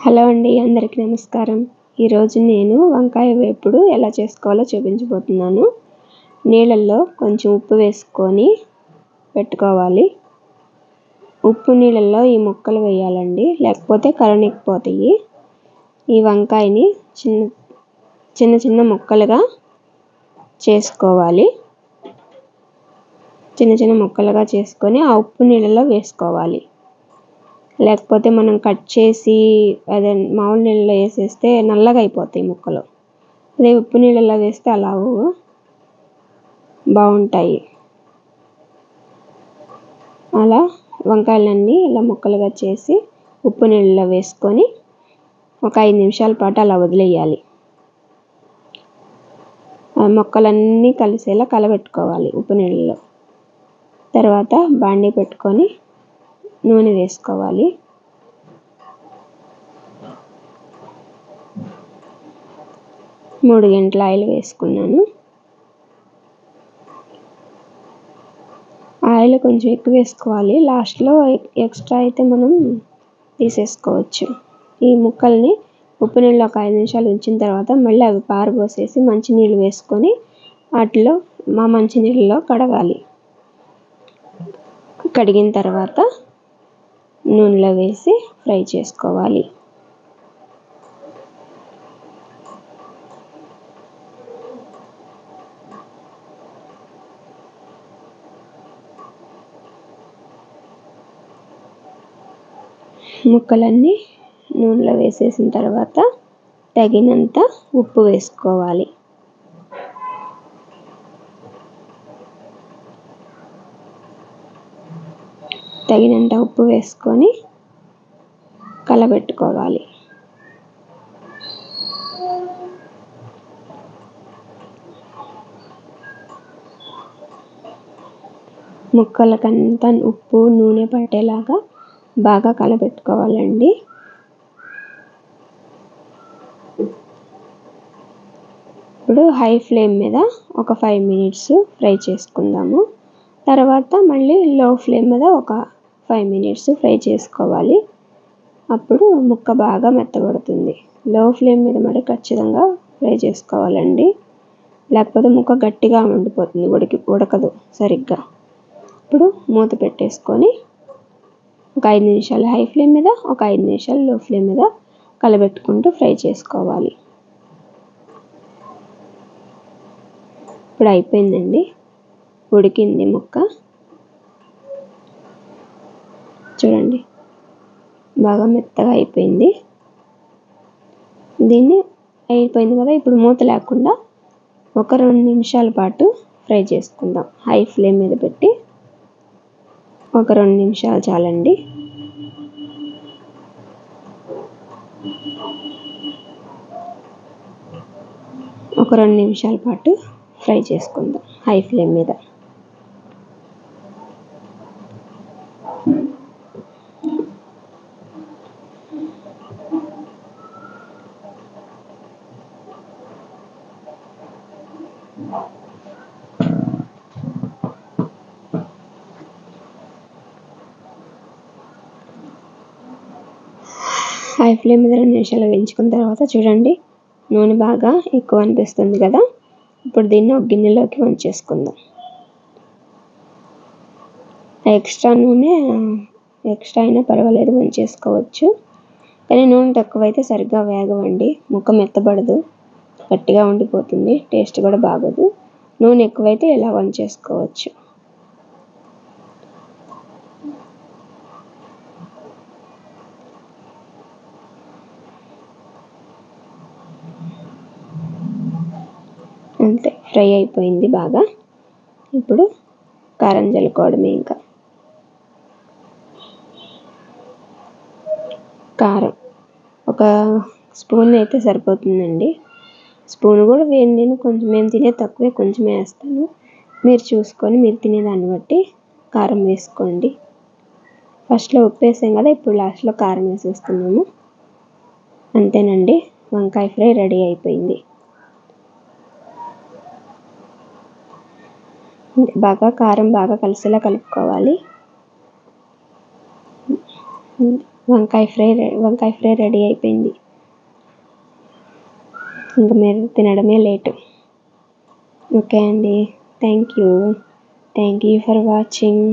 Hello అండి, అందరికీ నమస్కారం. ఈరోజు నేను వంకాయ వేపుడు ఎలా చేసుకోవాలో చూపించబోతున్నాను. నీళ్ళల్లో కొంచెం ఉప్పు వేసుకొని పెట్టుకోవాలి. ఉప్పు నీళ్ళల్లో ఈ ముక్కలు వేయాలండి, లేకపోతే కలనికిపోతాయి. ఈ వంకాయని చిన్న చిన్న ముక్కలుగా చేసుకోవాలి. చిన్న చిన్న ముక్కలుగా చేసుకొని ఆ ఉప్పు నీళ్ళలో వేసుకోవాలి. లేకపోతే మనం కట్ చేసి అదే మామూలు నీళ్ళలో వేసేస్తే నల్లగా అయిపోతాయి ముక్కలు. అదే ఉప్పు నీళ్ళలో వేస్తే అలా బాగుంటాయి. అలా వంకాయలన్నీ ఇలా ముక్కలుగా చేసి ఉప్పు నీళ్ళలో వేసుకొని ఒక 5 నిమిషాల పాటు అలా వదిలేయాలి. ఆ ముక్కలన్నీ కలిసేలా కలబెట్టుకోవాలి ఉప్పు నీళ్ళలో. తర్వాత బాండీ పెట్టుకొని నూనె వేసుకోవాలి. మూడు గంటల ఆయిల్ వేసుకున్నాను. ఆయిల్ కొంచెం ఎక్కువ వేసుకోవాలి. లాస్ట్లో ఎక్స్ట్రా అయితే మనం తీసేసుకోవచ్చు. ఈ ముక్కల్ని ఉప్పు నీళ్ళు ఒక 5 నిమిషాలు ఉంచిన తర్వాత మళ్ళీ అవి పారబోసేసి మంచినీళ్ళు వేసుకొని వాటిలో మంచినీళ్ళలో కడగాలి. కడిగిన తర్వాత నూనెలో వేసి ఫ్రై చేసుకోవాలి. ముక్కలన్నీ నూనెలో వేసేసిన తర్వాత తగినంత ఉప్పు వేసుకోవాలి. తగినంత ఉప్పు వేసుకొని కలబెట్టుకోవాలి. ముక్కలకంతా ఉప్పు నూనె పట్టేలాగా బాగా కలబెట్టుకోవాలండి. ఇప్పుడు హై ఫ్లేమ్ మీద ఒక 5 మినిట్స్ ఫ్రై చేసుకుందాము. తర్వాత మళ్ళీ లో ఫ్లేమ్ మీద ఒక 5 మినిట్స్ ఫ్రై చేసుకోవాలి. అప్పుడు ముక్క బాగా మెత్తబడుతుంది. లో ఫ్లేమ్ మీద మరి ఖచ్చితంగా ఫ్రై చేసుకోవాలండి, లేకపోతే ముక్క గట్టిగా ఉండిపోతుంది, ఉడకదు సరిగ్గా. ఇప్పుడు మూత పెట్టేసుకొని ఒక 5 నిమిషాలు హై ఫ్లేమ్ మీద, ఒక 5 నిమిషాలు లో ఫ్లేమ్ మీద కలబెట్టుకుంటూ ఫ్రై చేసుకోవాలి. ఇప్పుడు అయిపోయిందండి, ఉడికింది ముక్క. చూడండి, బాగా మెత్తగా అయిపోయింది. దీన్ని అయిపోయింది కదా, ఇప్పుడు మూత లేకుండా ఒక 2 నిమిషాల పాటు ఫ్రై చేసుకుందాం. హై ఫ్లేమ్ మీద పెట్టి ఒక 2 నిమిషాలు చాలండి. ఒక 2 నిమిషాల పాటు ఫ్రై చేసుకుందాం హై ఫ్లేమ్ మీద. హై ఫ్లేమ్ మీద 2 నిమిషాలు వేయించుకున్న తర్వాత చూడండి, నూనె బాగా ఎక్కువ అనిపిస్తుంది కదా. ఇప్పుడు దీన్ని ఒక గిన్నెలోకి వంచేసుకుందాం. ఎక్స్ట్రా నూనె ఎక్స్ట్రా అయినా పర్వాలేదు, వంచేసుకోవచ్చు. కానీ నూనె తక్కువైతే సరిగ్గా వేగవండి, ముక్క మెత్తబడదు, గట్టిగా ఉండిపోతుంది, టేస్ట్ కూడా బాగోదు. నూనె ఎక్కువైతే ఇలా వంచేసుకోవచ్చు. అంతే, ఫ్రై అయిపోయింది బాగా. ఇప్పుడు కారం జల్లుకోవడమే. ఇంకా కారం ఒక స్పూన్ అయితే సరిపోతుందండి. స్పూన్ కూడా నేను తినే తక్కువే, కొంచెమే వేస్తాను. మీరు చూసుకొని మీరు తినేదాన్ని బట్టి కారం వేసుకోండి. ఫస్ట్లో ఉప్పు వేసాం కదా, ఇప్పుడు లాస్ట్లో కారం వేసేస్తున్నాము. అంతేనండి, వంకాయ ఫ్రై రెడీ అయిపోయింది. బాగా కారం బాగా కలిసేలా కలుపుకోవాలి. వంకాయ ఫ్రై రెడీ అయిపోయింది. ఇంకా మీరు తినడమే లేటు. ఓకే అండి, థ్యాంక్ యూ ఫర్ వాచింగ్.